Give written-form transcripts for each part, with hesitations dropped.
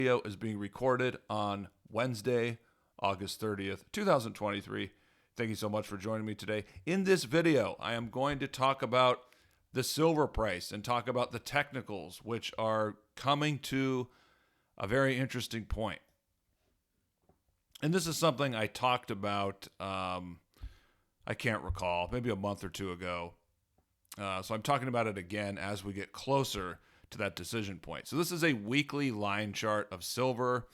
Video is being recorded on Wednesday, August 30th, 2023. Thank you so much for joining me today. In this video, I am going to talk about the silver price and talk about the technicals, which are coming to a very interesting point. And this is something I talked about, I can't recall, maybe a month or two ago. So I'm talking about it again as we get closer to that decision point. So this is a weekly line chart of silver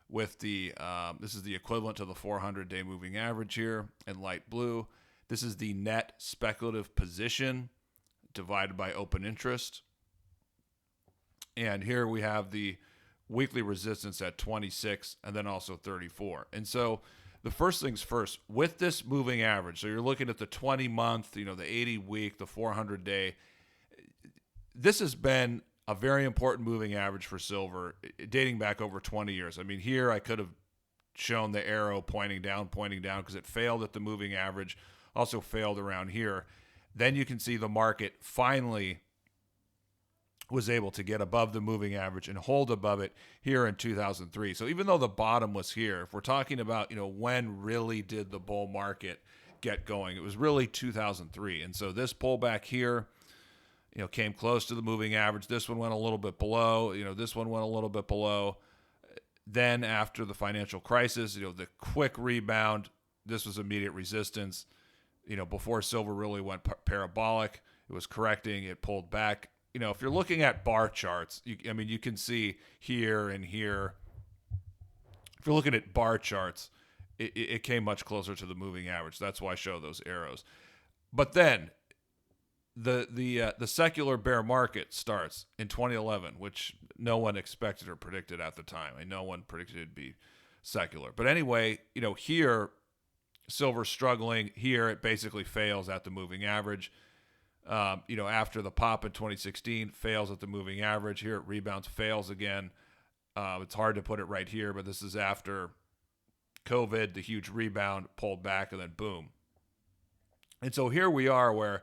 with this is the equivalent to the 400-day moving average here in light blue. This is the net speculative position divided by open interest. And here we have the weekly resistance at 26 and then also 34. And so the first things first, with this moving average, so you're looking at the 20-month, the 80-week, the 400-day, this has been a very important moving average for silver dating back over 20 years. I mean, here I could have shown the arrow pointing down because it failed at the moving average, also failed around here. Then you can see the market finally was able to get above the moving average and hold above it here in 2003. So even though the bottom was here, if we're talking about, when really did the bull market get going, it was really 2003. And so this pullback here, came close to the moving average. This one went a little bit below. This one went a little bit below. Then after the financial crisis, the quick rebound, this was immediate resistance. Before silver really went parabolic, it was correcting. It pulled back. If you're looking at bar charts, you can see here and here. If you're looking at bar charts, it came much closer to the moving average. That's why I show those arrows. But then the secular bear market starts in 2011, which no one expected or predicted at the time. No one predicted it to be secular. But anyway, here, silver struggling. Here, it basically fails at the moving average. After the pop in 2016, fails at the moving average. Here, it rebounds, fails again. It's hard to put it right here, but this is after COVID, the huge rebound, pulled back, and then boom. And so here we are where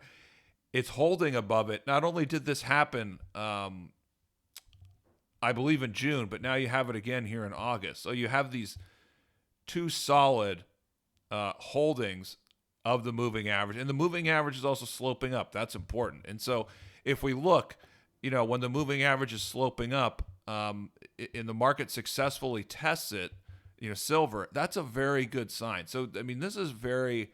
it's holding above it. Not only did this happen, I believe in June, but now you have it again here in August. So you have these two solid holdings of the moving average. And the moving average is also sloping up. That's important. And so if we look, when the moving average is sloping up and the market successfully tests it, silver, that's a very good sign. So, this is very,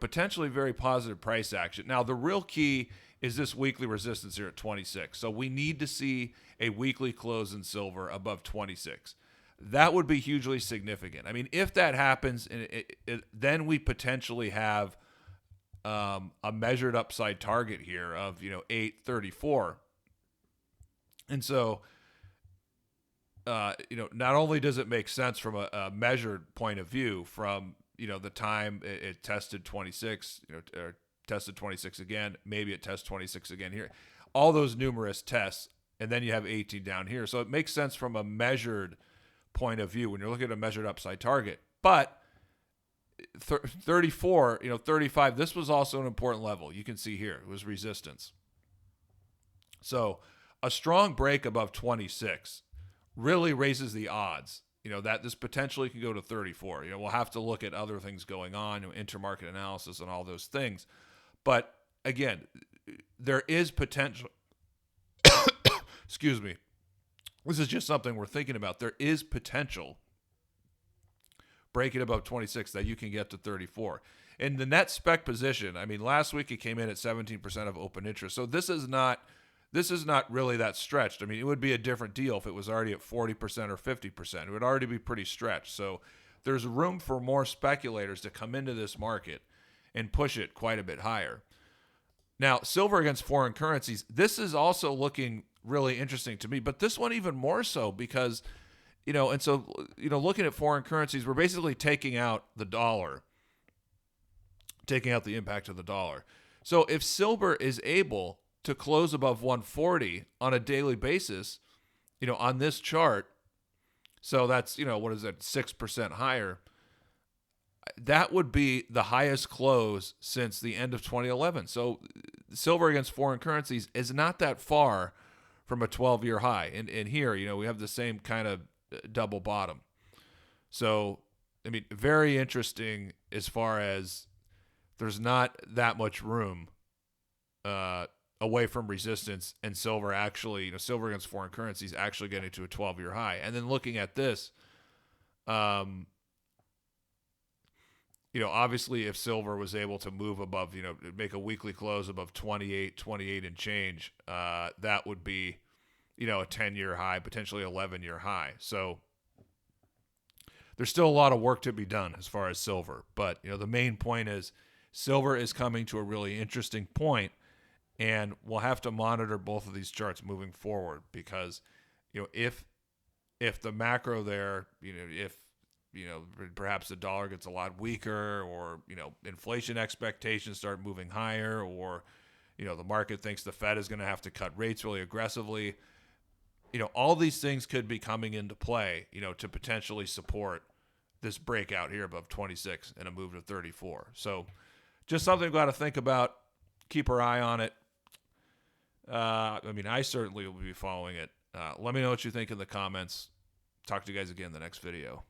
potentially very positive price action. Now, the real key is this weekly resistance here at 26. So we need to see a weekly close in silver above 26. That would be hugely significant. If that happens, then we potentially have a measured upside target here of 834. And so, not only does it make sense from a measured point of view from the time it tested 26, or tested 26 again, maybe it tests 26 again here, all those numerous tests, and then you have 18 down here. So it makes sense from a measured point of view when you're looking at a measured upside target. But 34, 35, this was also an important level. You can see here, it was resistance. So a strong break above 26 really raises the odds, that this potentially can go to 34. We'll have to look at other things going on, intermarket analysis and all those things. But again, there is potential. Excuse me. This is just something we're thinking about. There is potential breaking above 26 that you can get to 34. In the net spec position, last week it came in at 17% of open interest. So this is not really that stretched. It would be a different deal if it was already at 40% or 50%. It would already be pretty stretched. So there's room for more speculators to come into this market and push it quite a bit higher. Now, silver against foreign currencies, this is also looking really interesting to me, but this one even more so because, looking at foreign currencies, we're basically taking out the dollar, taking out the impact of the dollar. So if silver is able to close above 140 on a daily basis, on this chart, so that's, 6% higher, that would be the highest close since the end of 2011. So silver against foreign currencies is not that far from a 12-year high. And here, we have the same kind of double bottom. So, I mean, very interesting as far as there's not that much room away from resistance, and silver actually, silver against foreign currencies actually getting to a 12-year high. And then looking at this, obviously if silver was able to move above, make a weekly close above 28 and change, that would be, a 10-year high, potentially 11-year high. So there's still a lot of work to be done as far as silver. But, the main point is silver is coming to a really interesting point, and we'll have to monitor both of these charts moving forward because, if the macro there, if perhaps the dollar gets a lot weaker, or inflation expectations start moving higher, or the market thinks the Fed is going to have to cut rates really aggressively, all these things could be coming into play, to potentially support this breakout here above 26 and a move to 34. So just something we've got to think about. Keep our eye on it. I certainly will be following it. Let me know what you think in the comments. Talk to you guys again in the next video.